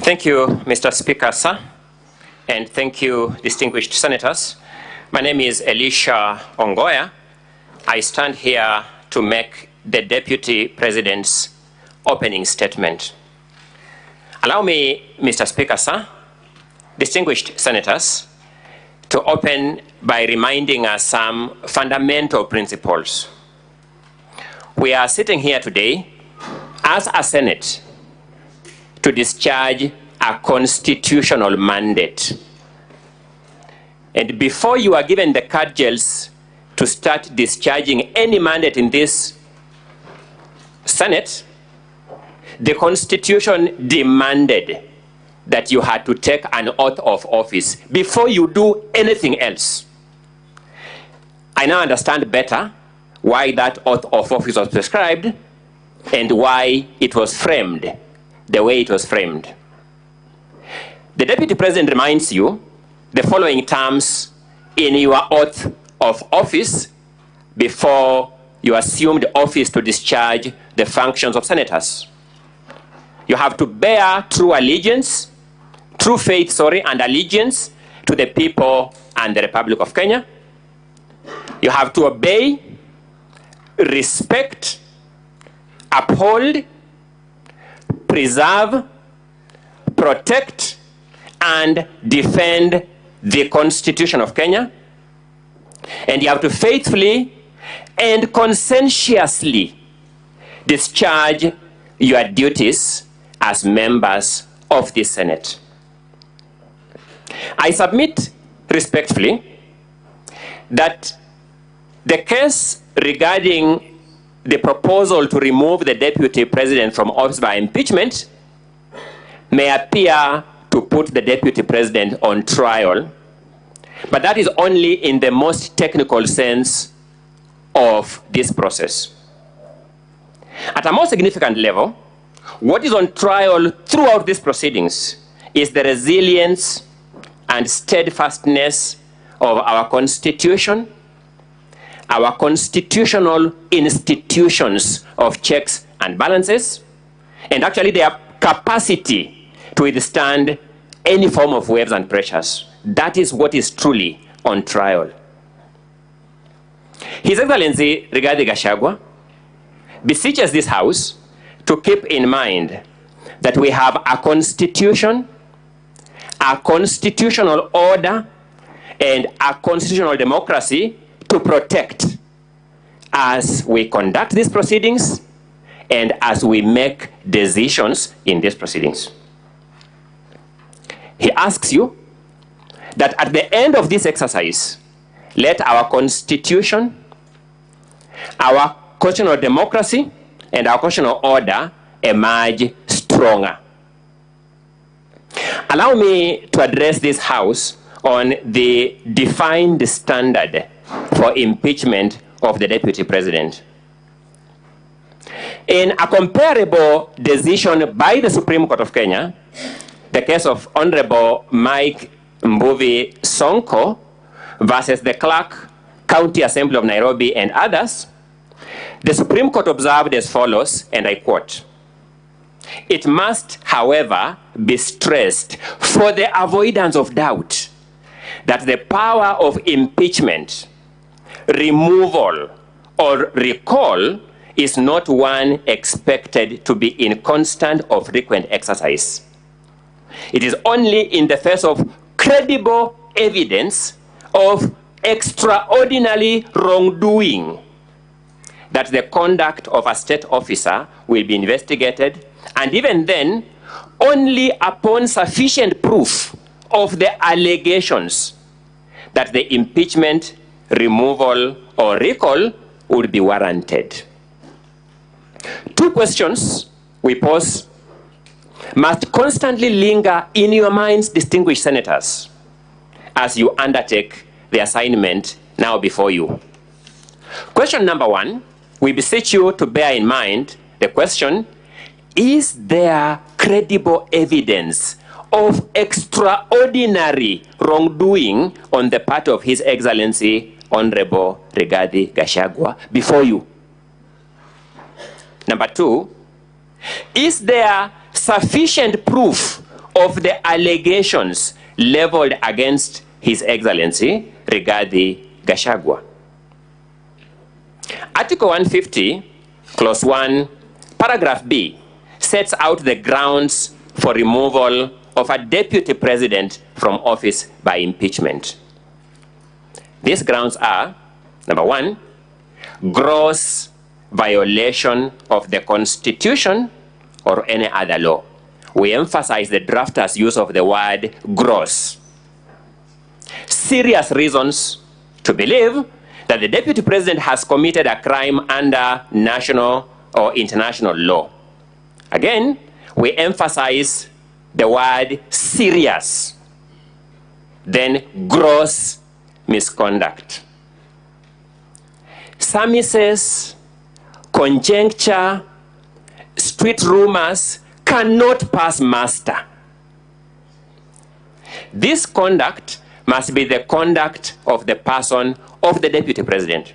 Thank you, Mr. Speaker, sir, and thank you, distinguished senators. My name is Elisha Ongoya. I stand here to make the Deputy President's opening statement. Allow me, Mr. Speaker, sir, distinguished senators, to open by reminding us some fundamental principles. We are sitting here today as a Senate to discharge a constitutional mandate. And before you are given the cudgels to start discharging any mandate in this Senate, the Constitution demanded that you had to take an oath of office before you do anything else. I now understand better why that oath of office was prescribed and why it was framed the way it was framed. The Deputy President reminds you the following terms in your oath of office before you assumed office to discharge the functions of senators. You have to bear true faith, and allegiance to the people and the Republic of Kenya. You have to obey, respect, uphold, preserve, protect, and defend the Constitution of Kenya. And you have to faithfully and conscientiously discharge your duties as members of the Senate. I submit respectfully that the case regarding the proposal to remove the Deputy President from office by impeachment may appear to put the Deputy President on trial, but that is only in the most technical sense of this process. At a more significant level, what is on trial throughout these proceedings is the resilience and steadfastness of our Constitution, our constitutional institutions of checks and balances, and actually their capacity to withstand any form of waves and pressures. That is what is truly on trial. His Excellency Rigathi Gachagua beseeches this House to keep in mind that we have a constitution, a constitutional order, and a constitutional democracy to protect as we conduct these proceedings and as we make decisions in these proceedings. He asks you that at the end of this exercise, let our constitution, our constitutional democracy, and our constitutional order emerge stronger. Allow me to address this House on the defined standard for impeachment of the Deputy President. In a comparable decision by the Supreme Court of Kenya, the case of Honorable Mike Mbuvi Sonko versus the Clerk, County Assembly of Nairobi and others, the Supreme Court observed as follows, and I quote, "It must, however, be stressed for the avoidance of doubt that the power of impeachment, removal, or recall is not one expected to be in constant or frequent exercise. It is only in the face of credible evidence of extraordinary wrongdoing that the conduct of a state officer will be investigated, and even then, only upon sufficient proof of the allegations that the impeachment, removal, or recall would be warranted." Two questions we pose must constantly linger in your minds, distinguished senators, as you undertake the assignment now before you. Question number one, we beseech you to bear in mind the question, is there credible evidence of extraordinary wrongdoing on the part of His Excellency Honorable Rigathi Gachagua before you? Number two, is there sufficient proof of the allegations leveled against His Excellency Rigathi Gachagua. Article 150, Clause 1, Paragraph B, sets out the grounds for removal of a deputy president from office by impeachment. These grounds are, number 1, gross violation of the Constitution or any other law. We emphasize the drafter's use of the word gross. Serious reasons to believe that the deputy president has committed a crime under national or international law. Again, we emphasize the word serious, then gross misconduct. Surmises, conjecture, street rumors cannot pass muster. This conduct must be the conduct of the person of the deputy president.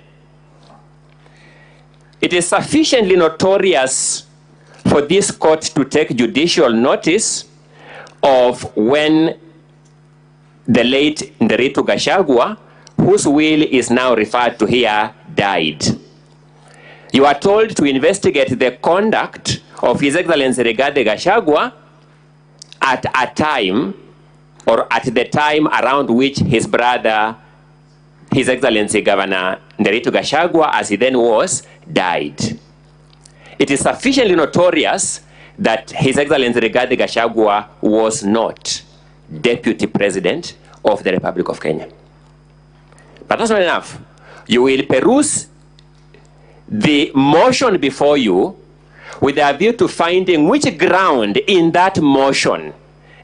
It is sufficiently notorious for this court to take judicial notice of when the late Nderitu Gachagua, whose will is now referred to here, died. You are told to investigate the conduct of His Excellency Rigathi Gachagua at a time, or at the time around which his brother, His Excellency Governor Nderitu Gachagua, as he then was, died. It is sufficiently notorious that His Excellency Rigathi Gachagua was not Deputy President of the Republic of Kenya. But that's not enough. You will peruse the motion before you with a view to finding which ground in that motion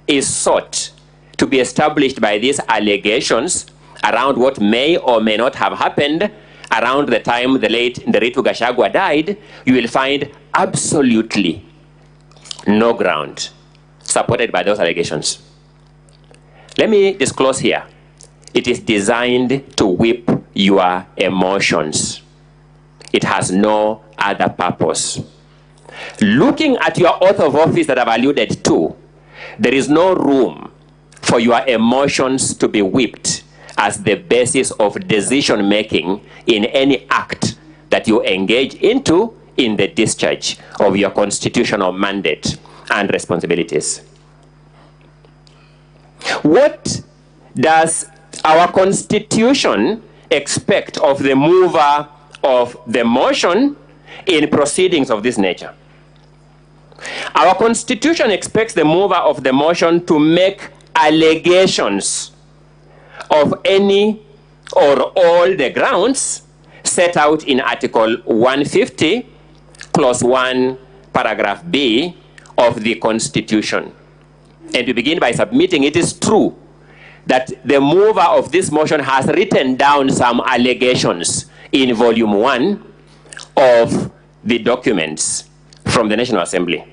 is sought to be established by these allegations around what may or may not have happened around the time the late Nderitu Gachagua died. You will find absolutely no ground supported by those allegations. Let me disclose here. It is designed to whip your emotions. It has no other purpose. Looking at your oath of office that I've alluded to, there is no room for your emotions to be whipped as the basis of decision making in any act that you engage into in the discharge of your constitutional mandate and responsibilities. What does our Constitution expect of the mover of the motion in proceedings of this nature? Our Constitution expects the mover of the motion to make allegations of any or all the grounds set out in Article 150, Clause 1, Paragraph B of the Constitution. And to begin by submitting, it is true that the mover of this motion has written down some allegations in Volume 1 of the documents from the National Assembly.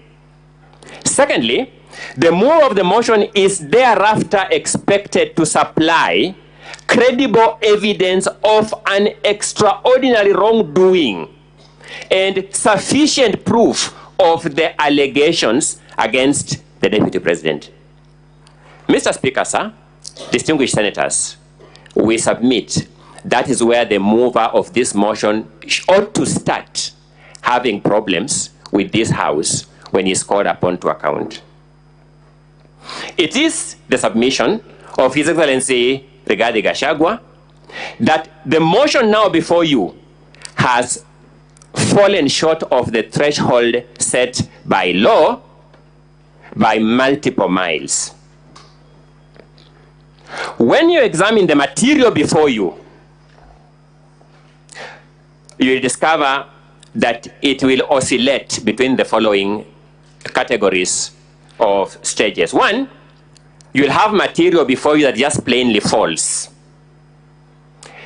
Secondly, the mover of the motion is thereafter expected to supply credible evidence of an extraordinary wrongdoing and sufficient proof of the allegations against the Deputy President. Mr. Speaker, sir, distinguished senators, we submit that is where the mover of this motion ought to start having problems with this House when he's called upon to account. It is the submission of His Excellency Rigathi Gachagua that the motion now before you has fallen short of the threshold set by law by multiple miles. When you examine the material before you, you will discover that it will oscillate between the following categories of stages. One, you will have material before you that just plainly false.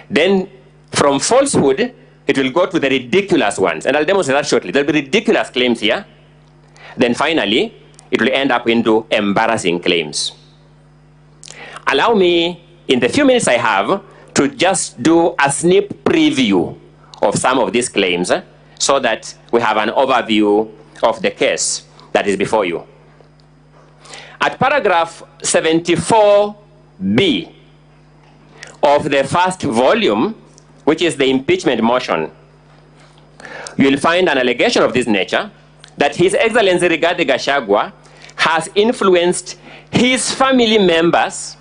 Then from falsehood, it will go to the ridiculous ones. And I'll demonstrate that shortly. There will be ridiculous claims here. Then finally, it will end up into embarrassing claims. Allow me, in the few minutes I have, to just do a sneak preview of some of these claims so that we have an overview of the case that is before you. At paragraph 74B of the first volume, which is the impeachment motion, you will find an allegation of this nature, that His Excellency Rigathi Gachagua has influenced his family members,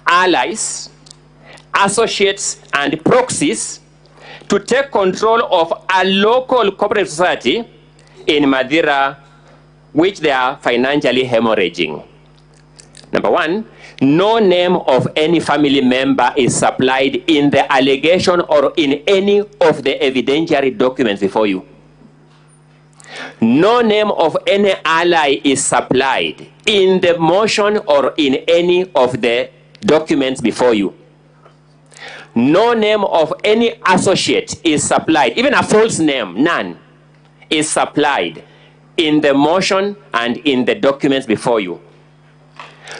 allies, associates, and proxies to take control of a local cooperative society in Madeira, which they are financially hemorrhaging. Number one, no name of any family member is supplied in the allegation or in any of the evidentiary documents before you. No name of any ally is supplied in the motion or in any of the documents before you. No name of any associate is supplied, even a false name, none, is supplied in the motion and in the documents before you.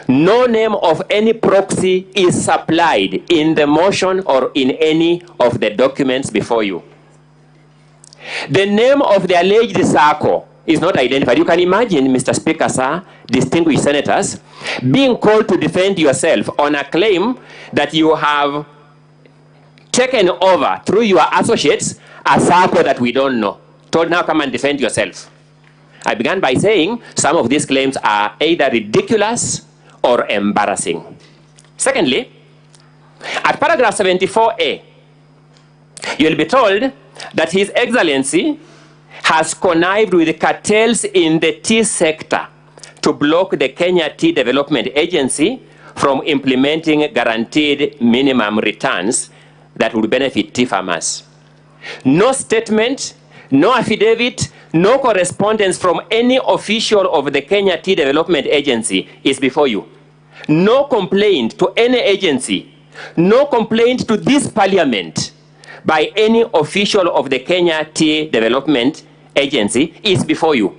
No name of any proxy is supplied in the motion or in any of the documents before you. The name of the alleged circle is not identified. You can imagine, Mr. Speaker, sir, distinguished senators, being called to defend yourself on a claim that you have taken over through your associates a circle that we don't know. Told, now come and defend yourself. I began by saying some of these claims are either ridiculous or embarrassing. Secondly, at paragraph 74A, you'll be told that His Excellency has connived with cartels in the tea sector to block the Kenya Tea Development Agency from implementing guaranteed minimum returns that would benefit tea farmers. No statement, no affidavit, no correspondence from any official of the Kenya Tea Development Agency is before you. No complaint to any agency, no complaint to this parliament by any official of the Kenya Tea Development Agency is before you.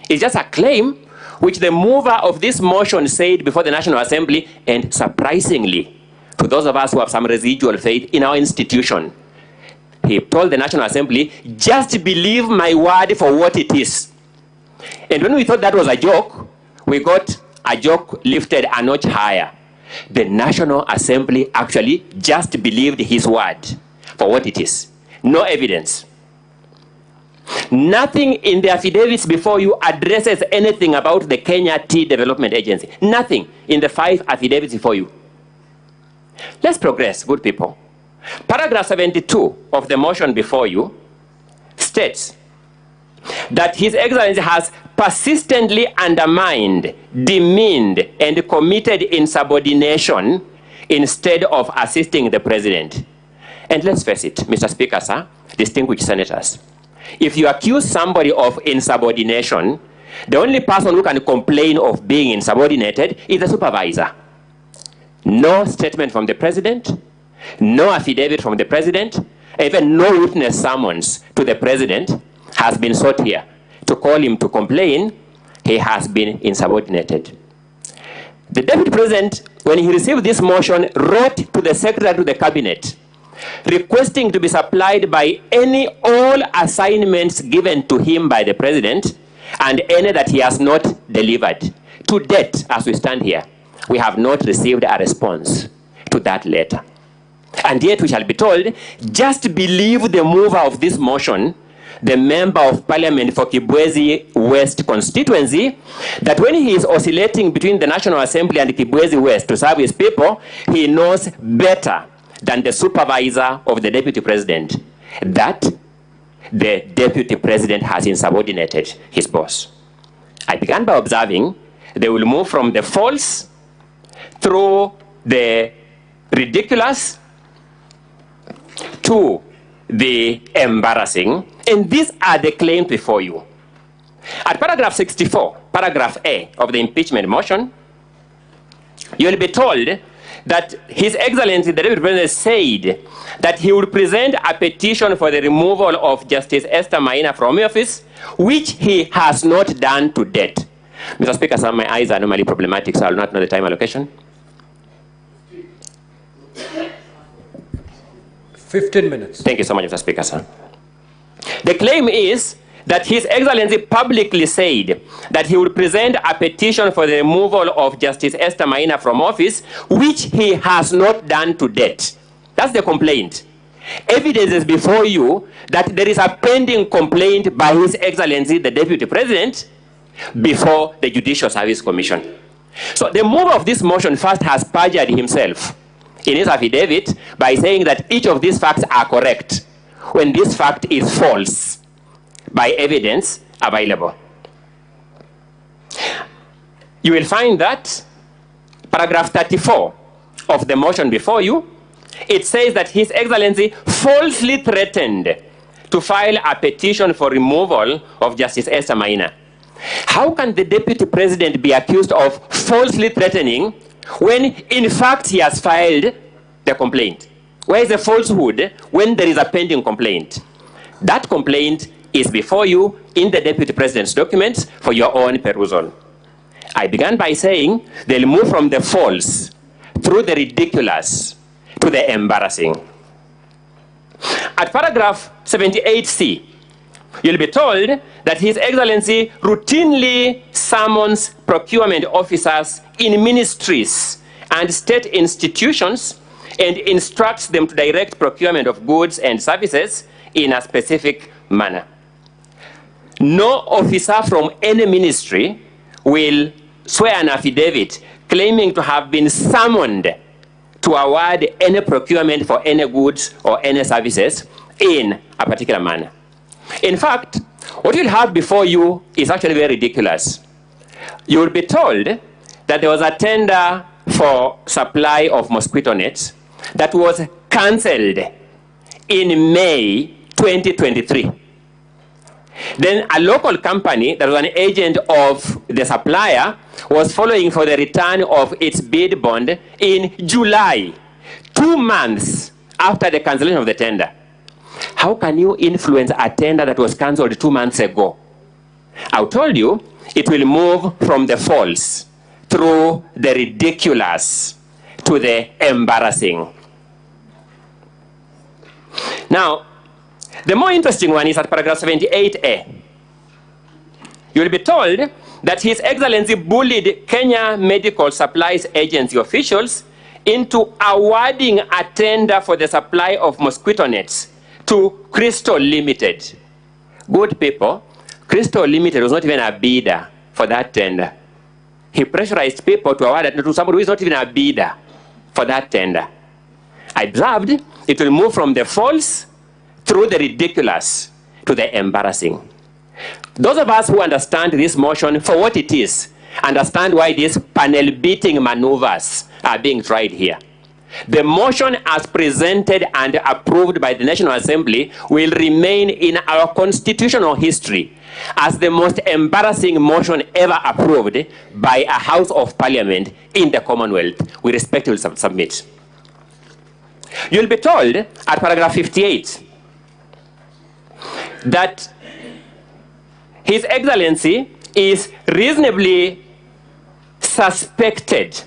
It's just a claim which the mover of this motion said before the National Assembly, and surprisingly, to those of us who have some residual faith in our institution, he told the National Assembly, just believe my word for what it is. And when we thought that was a joke, we got a joke lifted a notch higher. The National Assembly actually just believed his word for what it is. No evidence. Nothing in the affidavits before you addresses anything about the Kenya Tea Development Agency. Nothing in the 5 affidavits before you. Let's progress, good people. Paragraph 72 of the motion before you states that His Excellency has persistently undermined, demeaned, and committed insubordination instead of assisting the President. And let's face it, Mr. Speaker, sir, distinguished senators, if you accuse somebody of insubordination, the only person who can complain of being insubordinated is the supervisor. No statement from the President, no affidavit from the President, even no witness summons to the President has been sought here to call him to complain he has been insubordinated. The Deputy President, when he received this motion, wrote to the Secretary to the Cabinet requesting to be supplied by all assignments given to him by the President and any that he has not delivered. To date, as we stand here, we have not received a response to that letter. And yet we shall be told, just believe the mover of this motion, the member of parliament for Kibwezi West constituency, that when he is oscillating between the National Assembly and Kibwezi West to serve his people, he knows better than the supervisor of the Deputy President that the Deputy President has insubordinated his boss. I began by observing they will move from the false through the ridiculous to the embarrassing, and these are the claims before you. At paragraph 64, paragraph A of the impeachment motion, you will be told that His Excellency, the Deputy President, said that he would present a petition for the removal of Justice Esther Maina from office, which he has not done to date. Mr. Speaker, sir, my eyes are normally problematic, so I will not know the time allocation. 15 minutes. Thank you so much, Mr. Speaker, sir. The claim is that His Excellency publicly said that he would present a petition for the removal of Justice Esther Maina from office, which he has not done to date. That's the complaint. Evidence is before you that there is a pending complaint by His Excellency, the Deputy President, before the Judicial Service Commission. So the mover of this motion first has perjured himself in his affidavit by saying that each of these facts are correct, when this fact is false by evidence available. You will find that paragraph 34 of the motion before you, it says that His Excellency falsely threatened to file a petition for removal of Justice Esther Maina. How can the Deputy President be accused of falsely threatening when in fact he has filed the complaint? Where is the falsehood when there is a pending complaint? That complaint is before you in the Deputy President's documents for your own perusal. I began by saying they'll move from the false through the ridiculous to the embarrassing. At paragraph 78C, you'll be told that His Excellency routinely summons procurement officers in ministries and state institutions and instructs them to direct procurement of goods and services in a specific manner. No officer from any ministry will swear an affidavit claiming to have been summoned to award any procurement for any goods or any services in a particular manner. In fact, what you'll have before you is actually very ridiculous. You will be told that there was a tender for supply of mosquito nets that was cancelled in May 2023. Then a local company that was an agent of the supplier was following for the return of its bid bond in July, 2 months after the cancellation of the tender. How can you influence a tender that was cancelled 2 months ago? I told you it will move from the false through the ridiculous to the embarrassing. Now, the more interesting one is at paragraph 78A. You will be told that His Excellency bullied Kenya Medical Supplies Agency officials into awarding a tender for the supply of mosquito nets to Crystal Limited. Good people, Crystal Limited was not even a bidder for that tender. He pressurized people to award it to somebody who is not even a bidder for that tender. I observed it will move from the false through the ridiculous to the embarrassing. Those of us who understand this motion for what it is, understand why these panel beating maneuvers are being tried here. The motion as presented and approved by the National Assembly will remain in our constitutional history as the most embarrassing motion ever approved by a House of Parliament in the Commonwealth. We respectfully submit. You'll be told at paragraph 58 that His Excellency is reasonably suspected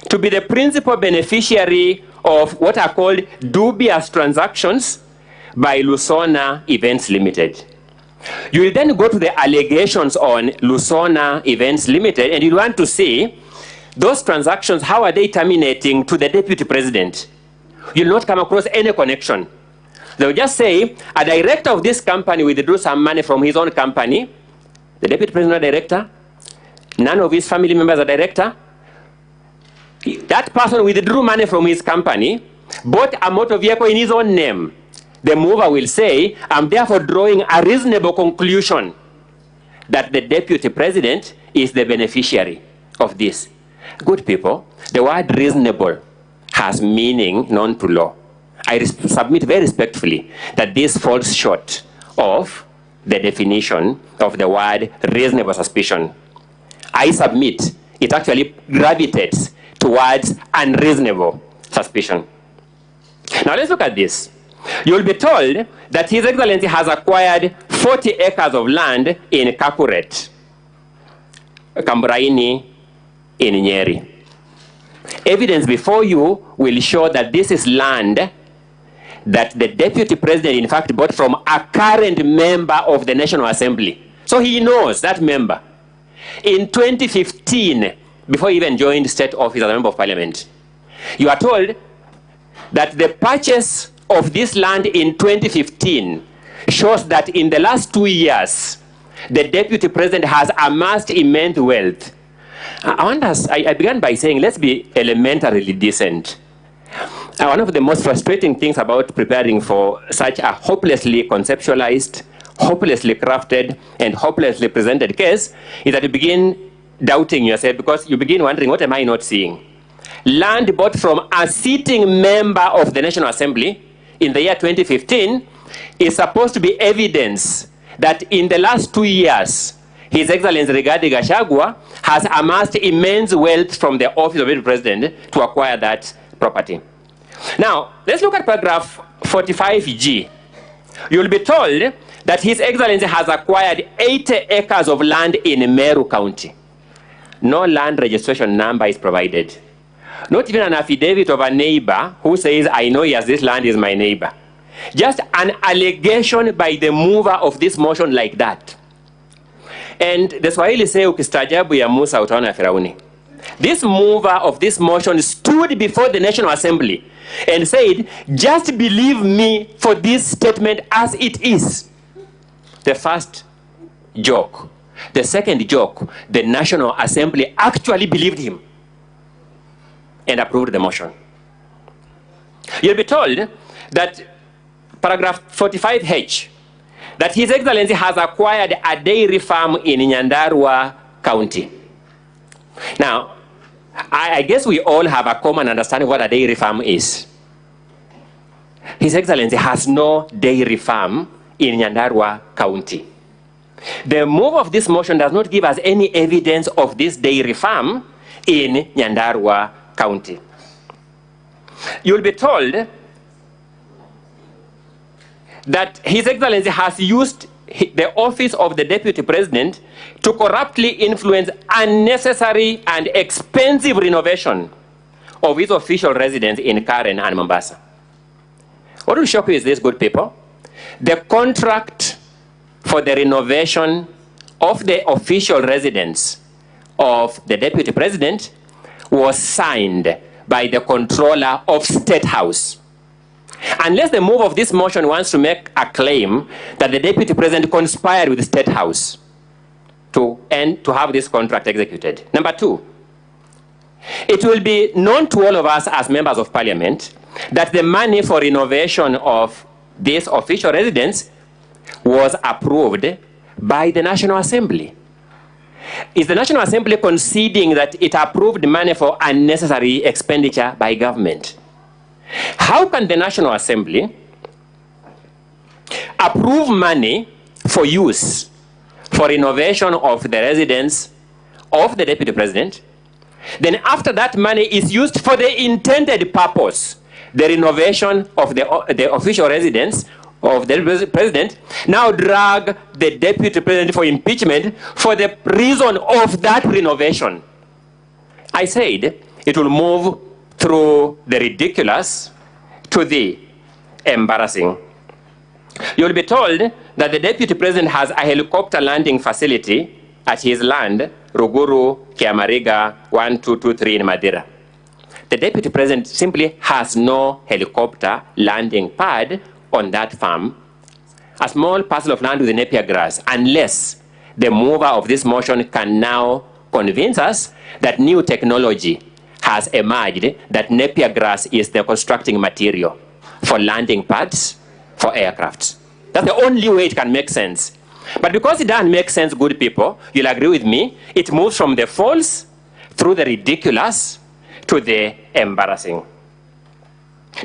to be the principal beneficiary of what are called dubious transactions by Lusona Events Limited. You will then go to the allegations on Lusona Events Limited and you want to see those transactions, how are they terminating to the Deputy President? You'll not come across any connection. They'll just say, a director of this company withdrew some money from his own company. The Deputy President is a director. None of his family members are director. That person withdrew money from his company, bought a motor vehicle in his own name. The mover will say, I'm therefore drawing a reasonable conclusion that the Deputy President is the beneficiary of this. Good people, the word reasonable has meaning known to law. I submit very respectfully that this falls short of the definition of the word reasonable suspicion. I submit it actually gravitates towards unreasonable suspicion. Now let's look at this. You'll be told that His Excellency has acquired 40 acres of land in Kakuret, Kamburaini in Nyeri. Evidence before you will show that this is land that the deputy president, in fact, bought from a current member of the National Assembly. So he knows that member. In 2015, before he even joined state office as a member of parliament, you are told that the purchase of this land in 2015 shows that in the last 2 years, the deputy president has amassed immense wealth. I began by saying, let's be elementarily decent. One of the most frustrating things about preparing for such a hopelessly conceptualized, hopelessly crafted, and hopelessly presented case is that you begin doubting yourself because you begin wondering, what am I not seeing? Land bought from a sitting member of the National Assembly in the year 2015 is supposed to be evidence that in the last 2 years, His Excellency Rigathi Gachagua has amassed immense wealth from the office of the president to acquire that property. Now, let's look at paragraph 45G. You'll be told that His Excellency has acquired 80 acres of land in Meru County. No land registration number is provided. Not even an affidavit of a neighbor who says, I know yes, this land is my neighbor. Just an allegation by the mover of this motion like that. And the Swahili say, ukistajabu ya Musa utaona Firauni. This mover of this motion stood before the National Assembly and said, just believe me for this statement as it is. The first joke. The second joke, the National Assembly actually believed him and approved the motion. You'll be told that paragraph 45H, that His Excellency has acquired a dairy farm in Nyandarua County. Now, I guess we all have a common understanding of what a dairy farm is. His Excellency has no dairy farm in Nyandarua County. The move of this motion does not give us any evidence of this dairy farm in Nyandarua County. You'll be told that His Excellency has used the office of the Deputy President to corruptly influence unnecessary and expensive renovation of his official residence in Karen and Mombasa. What will shock you is this, good people. The contract for the renovation of the official residence of the Deputy President was signed by the controller of State House. Unless the move of this motion wants to make a claim that the Deputy President conspired with the State House to have this contract executed. Number two, it will be known to all of us as members of Parliament that the money for renovation of this official residence was approved by the National Assembly. Is the National Assembly conceding that it approved money for unnecessary expenditure by government? How can the National Assembly approve money for use for renovation of the residence of the Deputy President, then after that money is used for the intended purpose, the renovation of the official residence of the President, now drag the Deputy President for impeachment for the reason of that renovation? I said it will move through the ridiculous to the embarrassing. You'll be told that the Deputy President has a helicopter landing facility at his land, Ruguru, Kiamariga, 1223 in Madeira. The Deputy President simply has no helicopter landing pad on that farm, a small parcel of land with napier grass, unless the mover of this motion can now convince us that new technology has emerged, that napier grass is the constructing material for landing pads for aircrafts. That's the only way it can make sense. But because it doesn't make sense, good people, you'll agree with me, it moves from the false through the ridiculous to the embarrassing.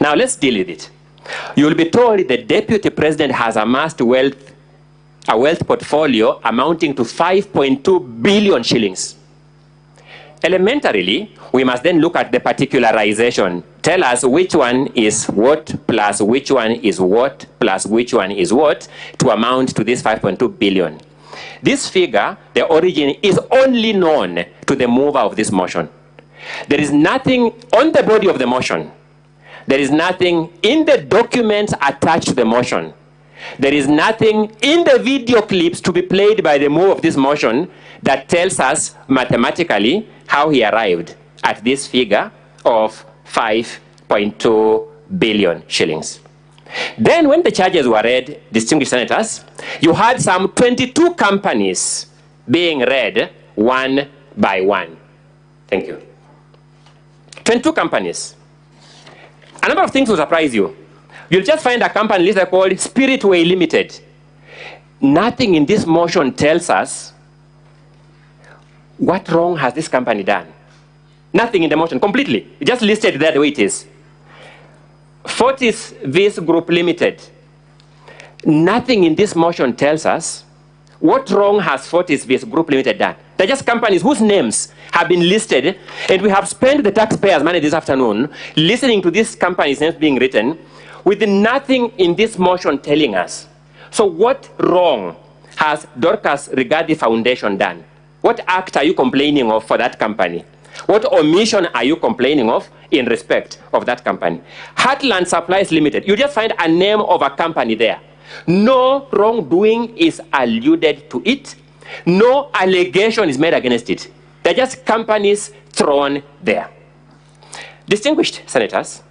Now let's deal with it. You'll be told the Deputy President has amassed a wealth portfolio amounting to 5.2 billion shillings. Elementarily, we must then look at the particularization. Tell us which one is what, plus which one is what, plus which one is what, to amount to this 5.2 billion. This figure, the origin, is only known to the mover of this motion. There is nothing on the body of the motion There is nothing in the documents attached to the motion. There is nothing in the video clips to be played by the move of this motion that tells us mathematically how he arrived at this figure of 5.2 billion shillings. Then when the charges were read, distinguished senators, you had some 22 companies being read one by one. Thank you. 22 companies. A number of things will surprise you. You'll just find a company listed called Spiritway Limited. Nothing in this motion tells us what wrong has this company done. Nothing in the motion, completely. It just listed there the way it is. Fortis Vis Group Limited. Nothing in this motion tells us what wrong has Fortis Vis Group Limited done. They're just companies whose names have been listed, and we have spent the taxpayers' money this afternoon listening to these companies' names being written with nothing in this motion telling us. So what wrong has Dorcas Rigathi Foundation done? What act are you complaining of for that company? What omission are you complaining of in respect of that company? Heartland Supplies Limited, you just find a name of a company there. No wrongdoing is alluded to it. No allegation is made against it. They're just companies thrown there. Distinguished senators,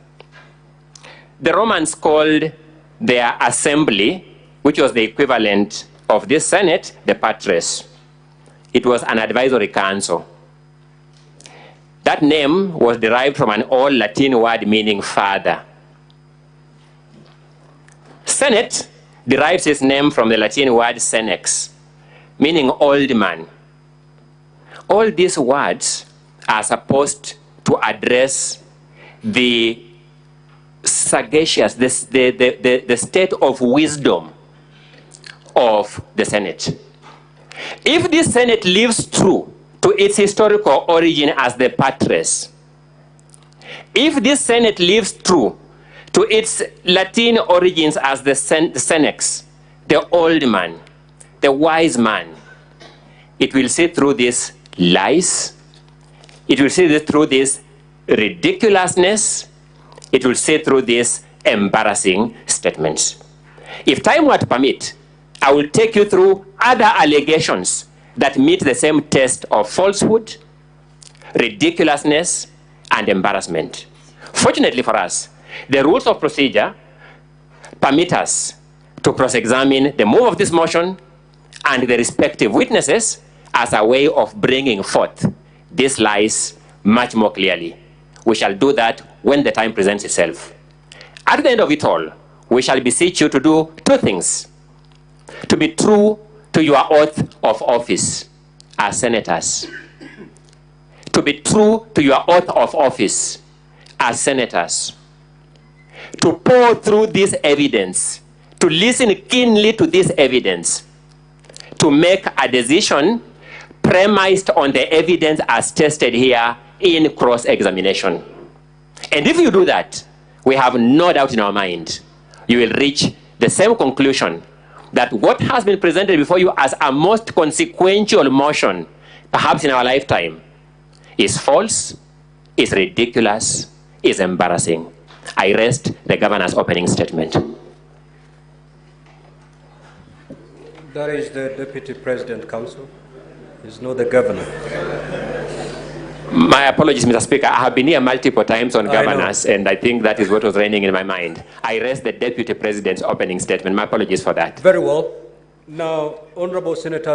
the Romans called their assembly, which was the equivalent of this Senate, the patres. It was an advisory council. That name was derived from an old Latin word meaning father. Senate derives its name from the Latin word senex, meaning old man. All these words are supposed to address the sagacious, the state of wisdom of the Senate. If this Senate lives true to its historical origin as the patres, if this Senate lives true to its Latin origins as the senex, the old man, the wise man, it will see through these lies, it will see through this ridiculousness, it will see through these embarrassing statements. If time were to permit, I will take you through other allegations that meet the same test of falsehood, ridiculousness, and embarrassment. Fortunately for us, the rules of procedure permit us to cross-examine the move of this motion and the respective witnesses as a way of bringing forth these lies much more clearly. We shall do that when the time presents itself. At the end of it all, we shall beseech you to do two things: to be true to your oath of office as senators, to be true to your oath of office as senators, to pour through this evidence, to listen keenly to this evidence, to make a decision premised on the evidence as tested here in cross-examination. And if you do that, we have no doubt in our mind, you will reach the same conclusion that what has been presented before you as a most consequential motion, perhaps in our lifetime, is false, is ridiculous, is embarrassing. I rest the governor's opening statement. That is the Deputy President Council. It's not the governor. My apologies, Mr. Speaker. I have been here multiple times on governors, and I think that is what was reigning in my mind. I rest the Deputy President's opening statement. My apologies for that. Very well. Now, Honorable Senator.